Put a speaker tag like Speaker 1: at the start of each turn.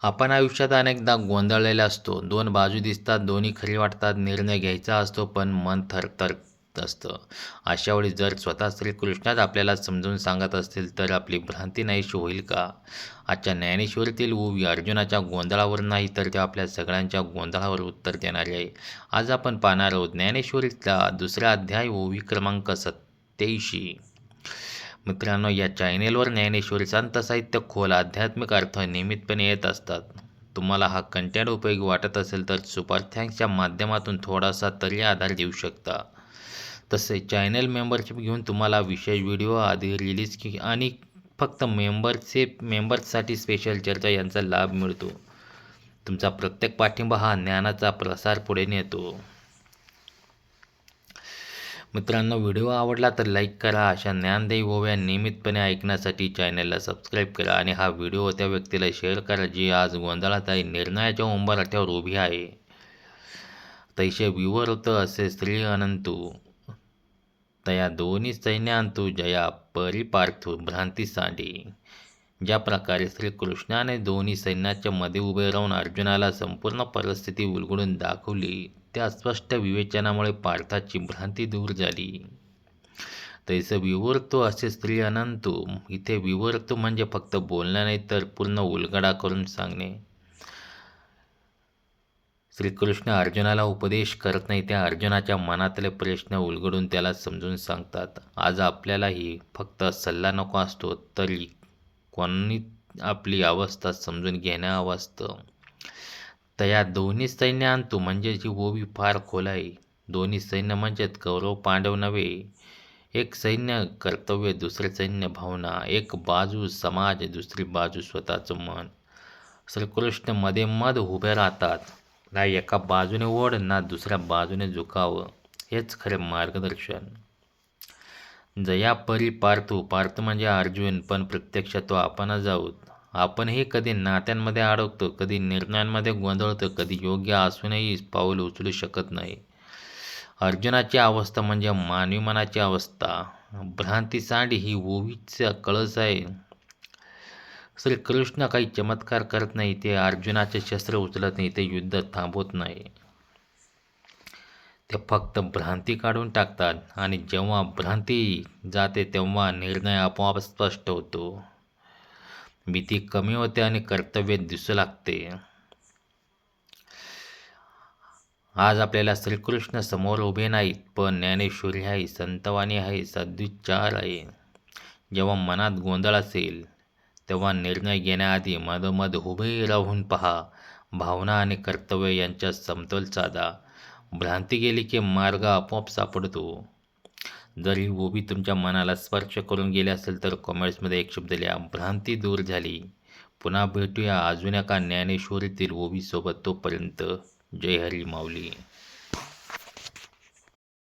Speaker 1: आपण आयुष्यात अनेकदा गोंधळलेला असतो. दोन बाजू दिसतात, दोन्ही खरी वाटतात. निर्णय घ्यायचा असतो, पण मन थरथरत असतं. अशा वेळी जर स्वतः श्रीकृष्णच आपल्याला समजून सांगत असतील, तर आपली भ्रांती नाहीशी होईल का? आजच्या ज्ञानेश्वरीतील ओवी अर्जुनाच्या गोंधळावर नाही, तर ते आपल्या सगळ्यांच्या गोंधळावर उत्तर देणारी आहे. आज आपण पाहणार आहोत ज्ञानेश्वरीतला दुसरा अध्याय, ओवी क्रमांक 87. मित्रांनो, या चॅनेलवर ज्ञानेश्वरी संत साहित्य खोल आध्यात्मिक अर्थ नियमितपणे येत असतात. तुम्हाला हा कंटेंट उपयोगी वाटत असेल तर सुपर थँक्सच्या माध्यमातून थोडासा तरी आधार देऊ शकता. तसेच चॅनल मेंबरशिप घेऊन तुम्हाला विशेष व्हिडिओ आधी रिलीज आणि फक्त मेंबर्ससाठी स्पेशल चर्चा यांचा लाभ मिळतो. तुमचा प्रत्येक पाठिंबा हा ज्ञानाचा प्रसार पुढे नेतो. मित्रांनो, व्हिडिओ आवडला तर लाईक करा. अशा ज्ञानदेही ओव्या नियमितपणे ऐकण्यासाठी चॅनलला सबस्क्राईब करा आणि हा व्हिडिओ त्या व्यक्तीला शेअर करा जी आज गोंधळात आहे, निर्णयाच्या उंबरठ्यावर उभी आहे. तैसे विवृत असे स्त्री अनंतू, तया दोन्ही सैन्यांतू जया परिपार्थू भ्रांती सांडी. ज्या प्रकारे श्रीकृष्णाने दोन्ही सैन्याच्या मध्ये उभे राहून अर्जुनाला संपूर्ण परिस्थिती उलगडून दाखवली, त्या स्पष्ट विवेचनामुळे पार्थाची भ्रांती दूर झाली. तैसे विवर्तो असे स्त्री अनंतू. इथे विवर्तो म्हणजे फक्त बोलणं नाही, तर पूर्ण उलगडा करून सांगणे. श्रीकृष्ण अर्जुनाला उपदेश करत नाही, त्या अर्जुनाच्या मनातले प्रश्न उलगडून त्याला समजून सांगतात. आज आपल्यालाही फक्त सल्ला नको असतो, तरी कोणी आपली अवस्था समजून घेणं असतं. तया दोन्ही सैन्य आणतो म्हणजे जी ओवी फार खोल आहे. दोन्ही सैन्य म्हणजेच कौरव पांडव नव्हे. एक सैन्य कर्तव्य, दुसरे सैन्य भावना. एक बाजू समाज, दुसरी बाजू स्वतःचं मन. श्रीकृष्ण मध्ये उभे राहतात. ना एका बाजूने ओढ, ना दुसऱ्या बाजूने झुकावं. हेच खरे मार्गदर्शन. जया परी पार्थू. पार्थ म्हणजे अर्जुन, पण प्रत्यक्षात तो आपणच आहोत. आपणही कधी नात्यांमध्ये अडकतो, कधी निर्णयांमध्ये गोंधळतो, कधी योग्य असूनही पाऊल उचलू शकत नाही. अर्जुनाची अवस्था म्हणजे मानवी मनाची अवस्था. भ्रांती सांडी ही ओवीचा कळस आहे. श्रीकृष्ण काही चमत्कार करत नाही, ते अर्जुनाचे शस्त्र उचलत नाही, ते युद्ध थांबवत नाही. ते फक्त भ्रांती काढून टाकतात, आणि जेव्हा भ्रांती जाते तेव्हा निर्णय आपोआप स्पष्ट होतो. भीती कमी होते आणि कर्तव्य दिसू लागते. आज आपल्याला श्रीकृष्ण समोर उभे नाहीत, पण ज्ञानेश्वरी आहे, संतवाणी आहे, सद्विचार आहे. जेव्हा मनात गोंधळ असेल, तेव्हा निर्णय घेण्याआधी मधोमध उभे राहून पहा. भावना आणि कर्तव्य यांच्यात समतोल साधा. भ्रांती गेली की मार्ग आपोआप सापडतो. जर ही ओवी तुमच्या मनाला स्पर्श करून गेली असेल तर कमेंट्समध्ये एक शब्द लिहा, भ्रांती दूर झाली. पुन्हा भेटूया अजून एका ज्ञानेश्वरीतील ओवीसोबत. तोपर्यंत जय हरी माऊली.